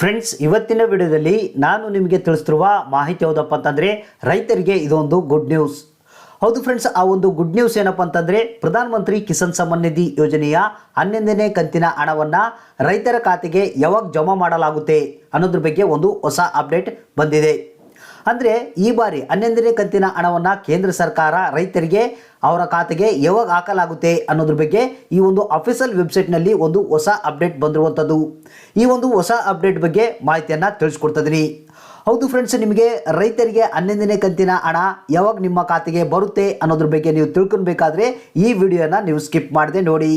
Friends, ಇವತ್ತಿನ ವಿಡಿಯೋದಲ್ಲಿ ನಾನು ನಿಮಗೆ ತಿಳಿಸ್ತಿರುವ ಮಾಹಿತಿ ಯಾವುದಪ್ಪ ಅಂತಂದರೆ ರೈತರಿಗೆ ಇದೊಂದು ಗುಡ್ ನ್ಯೂಸ್. ಹೌದು ಫ್ರೆಂಡ್ಸ್, ಆ ಒಂದು ಗುಡ್ ನ್ಯೂಸ್ ಏನಪ್ಪ ಅಂತಂದರೆ ಪ್ರಧಾನಮಂತ್ರಿ ಕಿಸಾನ್ ಸಮ್ಮಾನ್ ನಿಧಿ ಯೋಜನೆಯ 11ನೇ ಕಂತಿನ ಹಣವನ್ನು ರೈತರ ಖಾತೆಗೆ ಯಾವಾಗ ಜಮಾ ಮಾಡಲಾಗುತ್ತೆ ಅನ್ನೋದ್ರ ಬಗ್ಗೆ ಒಂದು ಹೊಸ ಅಪ್ಡೇಟ್ ಬಂದಿದೆ. ಅಂದರೆ ಈ ಬಾರಿ 11ನೇ ಕಂತಿನ ಹಣವನ್ನು ಕೇಂದ್ರ ಸರ್ಕಾರ ರೈತರಿಗೆ ಅವರ ಖಾತೆಗೆ ಯಾವಾಗ ಹಾಕಲಾಗುತ್ತೆ ಅನ್ನೋದ್ರ ಬಗ್ಗೆ ಈ ಒಂದು ಅಫಿಷಿಯಲ್ ವೆಬ್ಸೈಟ್ನಲ್ಲಿ ಒಂದು ಹೊಸ ಅಪ್ಡೇಟ್ ಬಂದಿರುವಂಥದ್ದು. ಈ ಒಂದು ಹೊಸ ಅಪ್ಡೇಟ್ ಬಗ್ಗೆ ಮಾಹಿತಿಯನ್ನು ತಿಳಿಸ್ಕೊಡ್ತಿದ್ದೀನಿ. ಹೌದು ಫ್ರೆಂಡ್ಸ್, ನಿಮಗೆ ರೈತರಿಗೆ 11ನೇ ಕಂತಿನ ಹಣ ಯಾವಾಗ ನಿಮ್ಮ ಖಾತೆಗೆ ಬರುತ್ತೆ ಅನ್ನೋದ್ರ ಬಗ್ಗೆ ನೀವು ತಿಳ್ಕೊಬೇಕಾದ್ರೆ ಈ ವಿಡಿಯೋನ ನೀವು ಸ್ಕಿಪ್ ಮಾಡದೆ ನೋಡಿ.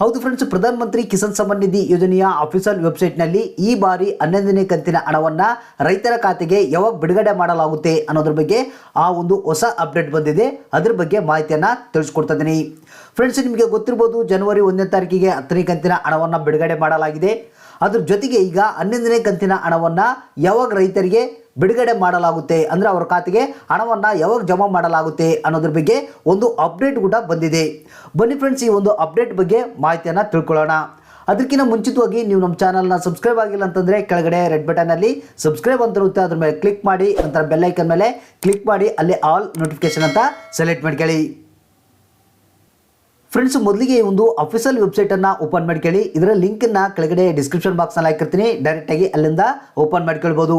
ಹೌದು ಫ್ರೆಂಡ್ಸ್, ಪ್ರಧಾನಮಂತ್ರಿ ಕಿಸಾನ್ ಸಮ್ಮಾನ್ ನಿಧಿ ಯೋಜನೆಯ ಅಫಿಷಿಯಲ್ ವೆಬ್ಸೈಟ್ನಲ್ಲಿ ಈ ಬಾರಿ 11ನೇ ಕಂತಿನ ಹಣವನ್ನು ರೈತರ ಖಾತೆಗೆ ಯಾವಾಗ ಬಿಡುಗಡೆ ಮಾಡಲಾಗುತ್ತೆ ಅನ್ನೋದ್ರ ಬಗ್ಗೆ ಆ ಒಂದು ಹೊಸ ಅಪ್ಡೇಟ್ ಬಂದಿದೆ. ಅದ್ರ ಬಗ್ಗೆ ಮಾಹಿತಿಯನ್ನು ತಿಳಿಸ್ಕೊಡ್ತಾ ಇದ್ದೀನಿ. ಫ್ರೆಂಡ್ಸ್, ನಿಮಗೆ ಗೊತ್ತಿರ್ಬೋದು, ಜನವರಿ 1ನೇ ತಾರೀಕಿಗೆ 10ನೇ ಕಂತಿನ ಹಣವನ್ನು ಬಿಡುಗಡೆ ಮಾಡಲಾಗಿದೆ. ಅದ್ರ ಜೊತೆಗೆ ಈಗ 11ನೇ ಕಂತಿನ ಹಣವನ್ನು ಯಾವಾಗ ರೈತರಿಗೆ ಬಿಡುಗಡೆ ಮಾಡಲಾಗುತ್ತೆ ಅಂದರೆ ಅವರ ಖಾತೆಗೆ ಹಣವನ್ನು ಯಾವಾಗ ಜಮಾ ಮಾಡಲಾಗುತ್ತೆ ಅನ್ನೋದ್ರ ಬಗ್ಗೆ ಒಂದು ಅಪ್ಡೇಟ್ ಕೂಡ ಬಂದಿದೆ. ಬನ್ನಿ ಫ್ರೆಂಡ್ಸ್, ಈ ಒಂದು ಅಪ್ಡೇಟ್ ಬಗ್ಗೆ ಮಾಹಿತಿಯನ್ನು ತಿಳ್ಕೊಳ್ಳೋಣ. ಅದಕ್ಕಿಂತ ಮುಂಚಿತವಾಗಿ ನೀವು ನಮ್ಮ ಚಾನಲ್ನ ಸಬ್ಸ್ಕ್ರೈಬ್ ಆಗಿಲ್ಲ ಅಂತಂದರೆ ಕೆಳಗಡೆ ರೆಡ್ ಬಟನಲ್ಲಿ ಸಬ್ಸ್ಕ್ರೈಬ್ ಅಂತ ಇರುತ್ತೆ, ಅದ್ರ ಮೇಲೆ ಕ್ಲಿಕ್ ಮಾಡಿ, ನಂತರ ಬೆಲ್ ಐಕನ್ ಮೇಲೆ ಕ್ಲಿಕ್ ಮಾಡಿ, ಅಲ್ಲಿ ಆಲ್ ನೋಟಿಫಿಕೇಶನ್ ಅಂತ ಸೆಲೆಕ್ಟ್ ಮಾಡ್ಕೊಳ್ಳಿ. ಫ್ರೆಂಡ್ಸ್, ಮೊದಲಿಗೆ ಈ ಒಂದು ಅಫಿಷಿಯಲ್ ವೆಬ್ಸೈಟನ್ನು ಓಪನ್ ಮಾಡ್ಕೊಳ್ಳಿ. ಇದರ ಲಿಂಕನ್ನು ಕೆಳಗಡೆ ಡಿಸ್ಕ್ರಿಪ್ಷನ್ ಬಾಕ್ಸ್ನಲ್ಲಿ ಹಾಕಿರ್ತೀನಿ, ಡೈರೆಕ್ಟಾಗಿ ಅಲ್ಲಿಂದ ಓಪನ್ ಮಾಡ್ಕೊಳ್ಬೋದು.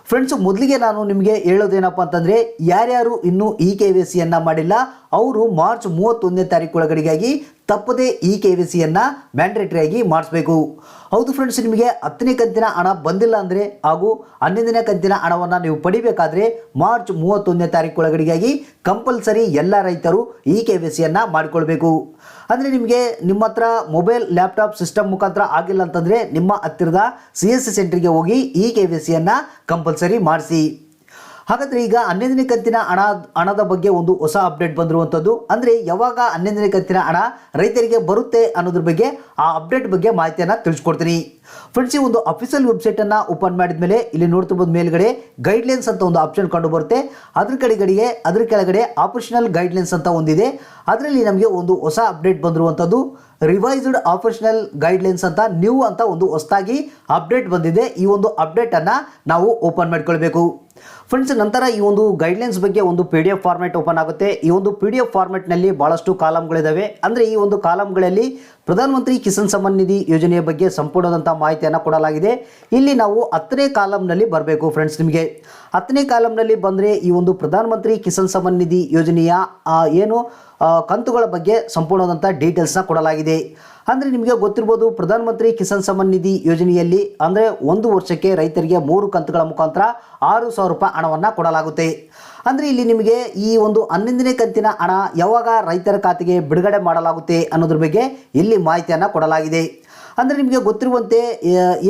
ಫ್ರೆಂಡ್ಸ್, ಮೊದಲಿಗೆ ನಾನು ನಿಮಗೆ ಹೇಳೋದೇನಪ್ಪ ಅಂತಂದರೆ ಯಾರ್ಯಾರು ಇನ್ನೂ KYCಯನ್ನು ಮಾಡಿಲ್ಲ ಅವರು ಮಾರ್ಚ್ 31ನೇ ತಾರೀಕು ಒಳಗಡೆಗಾಗಿ ತಪ್ಪದೇ KYCಯನ್ನು ಮ್ಯಾಂಡೇಟರಿಯಾಗಿ ಮಾಡಿಸ್ಬೇಕು. ಹೌದು ಫ್ರೆಂಡ್ಸ್, ನಿಮಗೆ 10ನೇ ಕಂತಿನ ಹಣ ಬಂದಿಲ್ಲ ಅಂದರೆ ಹಾಗೂ 11ನೇ ಕಂತಿನ ಹಣವನ್ನು ನೀವು ಪಡಿಬೇಕಾದ್ರೆ ಮಾರ್ಚ್ 31ನೇ ತಾರೀಕು ಒಳಗಡೆಗಾಗಿ ಕಂಪಲ್ಸರಿ ಎಲ್ಲ ರೈತರು KYCಯನ್ನು ಮಾಡಿಕೊಳ್ಬೇಕು. ಅಂದರೆ ನಿಮಗೆ ನಿಮ್ಮ ಹತ್ರ ಮೊಬೈಲ್, ಲ್ಯಾಪ್ಟಾಪ್, ಸಿಸ್ಟಮ್ ಮುಖಾಂತರ ಆಗಿಲ್ಲ ಅಂತಂದರೆ ನಿಮ್ಮ ಹತ್ತಿರದ CSC ಸೆಂಟ್ರಿಗೆ ಹೋಗಿ KYCಯನ್ನು ಕಂಪಲ್ಸರಿ ಮಾಡಿಸಿ. ಹಾಗಾದರೆ ಈಗ 11ನೇ ಕಂತಿನ ಹಣದ ಬಗ್ಗೆ ಒಂದು ಹೊಸ ಅಪ್ಡೇಟ್ ಬಂದಿರುವಂಥದ್ದು. ಅಂದರೆ ಯಾವಾಗ 11ನೇ ಕಂತಿನ ಹಣ ರೈತರಿಗೆ ಬರುತ್ತೆ ಅನ್ನೋದ್ರ ಬಗ್ಗೆ ಆ ಅಪ್ಡೇಟ್ ಬಗ್ಗೆ ಮಾಹಿತಿಯನ್ನು ತಿಳಿಸ್ಕೊಡ್ತೀನಿ. ಫ್ರೆಂಡ್ಸ್, ಈ ಒಂದು ಅಫಿಷಿಯಲ್ ವೆಬ್ಸೈಟನ್ನು ಓಪನ್ ಮಾಡಿದ ಮೇಲೆ ಇಲ್ಲಿ ನೋಡ್ತಿರ್ಬೋದು, ಮೇಲ್ಗಡೆ ಗೈಡ್ಲೈನ್ಸ್ ಅಂತ ಒಂದು ಆಪ್ಷನ್ ಕಂಡು ಬರುತ್ತೆ. ಅದ್ರ ಕೆಳಗಡೆ ಆಪರೇಷನಲ್ ಗೈಡ್ಲೈನ್ಸ್ ಅಂತ ಒಂದಿದೆ. ಅದರಲ್ಲಿ ನಮಗೆ ಒಂದು ಹೊಸ ಅಪ್ಡೇಟ್ ಬಂದಿರುವಂಥದ್ದು ರಿವೈಸ್ಡ್ ಆಪರೇಷನಲ್ ಗೈಡ್ಲೈನ್ಸ್ ಅಂತ ನ್ಯೂ ಅಂತ ಒಂದು ಹೊಸದಾಗಿ ಅಪ್ಡೇಟ್ ಬಂದಿದೆ. ಈ ಒಂದು ಅಪ್ಡೇಟನ್ನು ನಾವು ಓಪನ್ ಮಾಡ್ಕೊಳ್ಬೇಕು. ಫ್ರೆಂಡ್ಸ್, ನಂತರ ಈ ಒಂದು ಗೈಡ್ಲೈನ್ಸ್ ಬಗ್ಗೆ ಒಂದು PDF ಫಾರ್ಮೆಟ್ ಓಪನ್ ಆಗುತ್ತೆ. ಈ ಒಂದು PDF ಫಾರ್ಮೆಟ್ನಲ್ಲಿ ಭಾಳಷ್ಟು ಕಾಲಮ್ಗಳಿದ್ದಾವೆ. ಅಂದರೆ ಈ ಒಂದು ಕಾಲಮ್ಗಳಲ್ಲಿ ಪ್ರಧಾನಮಂತ್ರಿ ಕಿಸಾನ್ ಸಮ್ಮಾನ್ ನಿಧಿ ಯೋಜನೆಯ ಬಗ್ಗೆ ಸಂಪೂರ್ಣವಾದಂಥ ಮಾಹಿತಿಯನ್ನು ಕೊಡಲಾಗಿದೆ. ಇಲ್ಲಿ ನಾವು 10ನೇ ಕಾಲಮ್ನಲ್ಲಿ ಬರಬೇಕು. ಫ್ರೆಂಡ್ಸ್, ನಿಮಗೆ 10ನೇ ಕಾಲಮ್ನಲ್ಲಿ ಬಂದರೆ ಈ ಒಂದು ಪ್ರಧಾನಮಂತ್ರಿ ಕಿಸಾನ್ ಸಮ್ಮಾನ್ ನಿಧಿ ಯೋಜನೆಯ ಕಂತುಗಳ ಬಗ್ಗೆ ಸಂಪೂರ್ಣವಾದಂಥ ಡೀಟೇಲ್ಸ್ನ ಕೊಡಲಾಗಿದೆ. ಅಂದರೆ ನಿಮಗೆ ಗೊತ್ತಿರ್ಬೋದು, ಪ್ರಧಾನಮಂತ್ರಿ ಕಿಸಾನ್ ಸಮ್ಮಾನ್ ನಿಧಿ ಯೋಜನೆಯಲ್ಲಿ ಅಂದರೆ ಒಂದು ವರ್ಷಕ್ಕೆ ರೈತರಿಗೆ 3 ಕಂತುಗಳ ಮುಖಾಂತರ 6,000 ರೂಪಾಯಿ ಹಣವನ್ನು ಕೊಡಲಾಗುತ್ತೆ. ಅಂದರೆ ಇಲ್ಲಿ ನಿಮಗೆ ಈ ಒಂದು 11ನೇ ಕಂತಿನ ಹಣ ಯಾವಾಗ ರೈತರ ಖಾತೆಗೆ ಬಿಡುಗಡೆ ಮಾಡಲಾಗುತ್ತೆ ಅನ್ನೋದ್ರ ಬಗ್ಗೆ ಇಲ್ಲಿ ಮಾಹಿತಿಯನ್ನು ಕೊಡಲಾಗಿದೆ. ಅಂದರೆ ನಿಮಗೆ ಗೊತ್ತಿರುವಂತೆ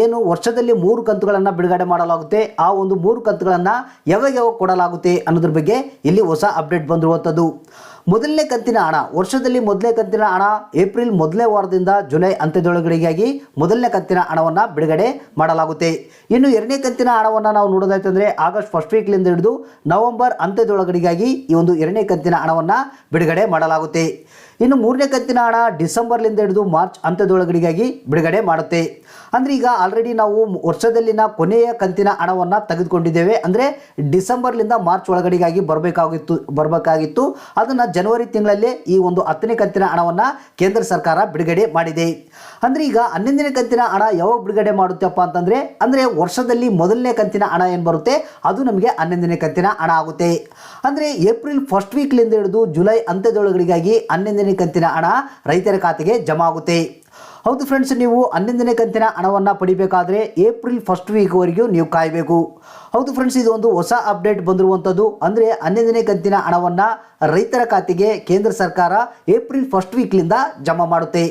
ಏನು ವರ್ಷದಲ್ಲಿ 3 ಕಂತುಗಳನ್ನು ಬಿಡುಗಡೆ ಮಾಡಲಾಗುತ್ತೆ. ಆ ಒಂದು 3 ಕಂತುಗಳನ್ನು ಯಾವಾಗ ಕೊಡಲಾಗುತ್ತೆ ಅನ್ನೋದ್ರ ಬಗ್ಗೆ ಇಲ್ಲಿ ಹೊಸ ಅಪ್ಡೇಟ್ ಬಂದಿರುವಂಥದ್ದು. ಮೊದಲನೇ ಕಂತಿನ ಹಣ ವರ್ಷದಲ್ಲಿ ಮೊದಲನೇ ಕಂತಿನ ಹಣ ಏಪ್ರಿಲ್ ಮೊದಲನೇ ವಾರದಿಂದ ಜುಲೈ ಅಂತ್ಯದೊಳಗಡೆಗಾಗಿ ಮೊದಲನೇ ಕಂತಿನ ಹಣವನ್ನು ಬಿಡುಗಡೆ ಮಾಡಲಾಗುತ್ತೆ. ಇನ್ನು 2ನೇ ಕಂತಿನ ಹಣವನ್ನು ನಾವು ನೋಡೋದಾಯ್ತಂದರೆ ಆಗಸ್ಟ್ ಫಸ್ಟ್ ವೀಕ್ಲಿಂದ ಹಿಡಿದು ನವೆಂಬರ್ ಅಂತ್ಯದೊಳಗಡೆಗಾಗಿ ಈ ಒಂದು 2ನೇ ಕಂತಿನ ಹಣವನ್ನು ಬಿಡುಗಡೆ ಮಾಡಲಾಗುತ್ತೆ. ಇನ್ನು 3ನೇ ಕಂತಿನ ಹಣ ಡಿಸೆಂಬರ್ಲಿಂದ ಹಿಡಿದು ಮಾರ್ಚ್ ಅಂತ್ಯದೊಳಗಡೆಗಾಗಿ ಬಿಡುಗಡೆ ಮಾಡುತ್ತೆ. ಅಂದರೆ ಈಗ ಆಲ್ರೆಡಿ ನಾವು ವರ್ಷದಲ್ಲಿನ ಕೊನೆಯ ಕಂತಿನ ಹಣವನ್ನು ತೆಗೆದುಕೊಂಡಿದ್ದೇವೆ. ಅಂದರೆ ಡಿಸೆಂಬರ್ಲಿಂದ ಮಾರ್ಚ್ ಒಳಗಡೆಗಾಗಿ ಬರಬೇಕಾಗಿತ್ತು. ಅದನ್ನು ಜನವರಿ ತಿಂಗಳಲ್ಲೇ ಈ ಒಂದು 10ನೇ ಕಂತಿನ ಹಣವನ್ನು ಕೇಂದ್ರ ಸರ್ಕಾರ ಬಿಡುಗಡೆ ಮಾಡಿದೆ. ಅಂದರೆ ಈಗ 11ನೇ ಕಂತಿನ ಹಣ ಯಾವಾಗ ಬಿಡುಗಡೆ ಮಾಡುತ್ತಪ್ಪ ಅಂತಂದರೆ ಅಂದರೆ ವರ್ಷದಲ್ಲಿ ಮೊದಲನೇ ಕಂತಿನ ಹಣ ಏನು ಬರುತ್ತೆ ಅದು ನಮಗೆ 11ನೇ ಕಂತಿನ ಹಣ ಆಗುತ್ತೆ. ಅಂದರೆ ಏಪ್ರಿಲ್ ಫಸ್ಟ್ ವೀಕ್ಲಿಂದ ಹಿಡಿದು ಜುಲೈ ಅಂತ್ಯದೊಳಗಡೆಗಾಗಿ 11ನೇ ಕಂತಿನ ಹಣ ರೈತರ ಖಾತೆಗೆ ಜಮಾ ಆಗುತ್ತೆ. ಹೌದು ಫ್ರೆಂಡ್ಸ್, ನೀವು 11ನೇ ಕಂತಿನ ಹಣವನ್ನು ಪಡಿಬೇಕಾದ್ರೆ ಏಪ್ರಿಲ್ ಫಸ್ಟ್ ವೀಕ್ವರೆಗೂ ನೀವು ಕಾಯಬೇಕು. ಹೌದು ಫ್ರೆಂಡ್ಸ್, ಇದು ಒಂದು ಹೊಸ ಅಪ್ಡೇಟ್ ಬಂದಿರುವಂಥದ್ದು. ಅಂದರೆ 11ನೇ ಕಂತಿನ ಹಣವನ್ನು ರೈತರ ಖಾತೆಗೆ ಕೇಂದ್ರ ಸರ್ಕಾರ ಏಪ್ರಿಲ್ ಫಸ್ಟ್ ವೀಕ್ಲಿಂದ ಜಮಾ ಮಾಡುತ್ತೆ.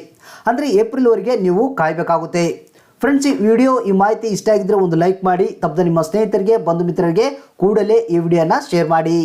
ಅಂದರೆ ಏಪ್ರಿಲ್ವರೆಗೆ ನೀವು ಕಾಯಬೇಕಾಗುತ್ತೆ. ಫ್ರೆಂಡ್ಸ್, ಈ ಮಾಹಿತಿ ಇಷ್ಟ ಆಗಿದ್ದರೆ ಒಂದು ಲೈಕ್ ಮಾಡಿ, ತಪ್ಪದೆ ನಿಮ್ಮ ಸ್ನೇಹಿತರಿಗೆ, ಬಂಧು ಮಿತ್ರರಿಗೆ ಕೂಡಲೇ ಈ ವಿಡಿಯೋನ ಶೇರ್ ಮಾಡಿ.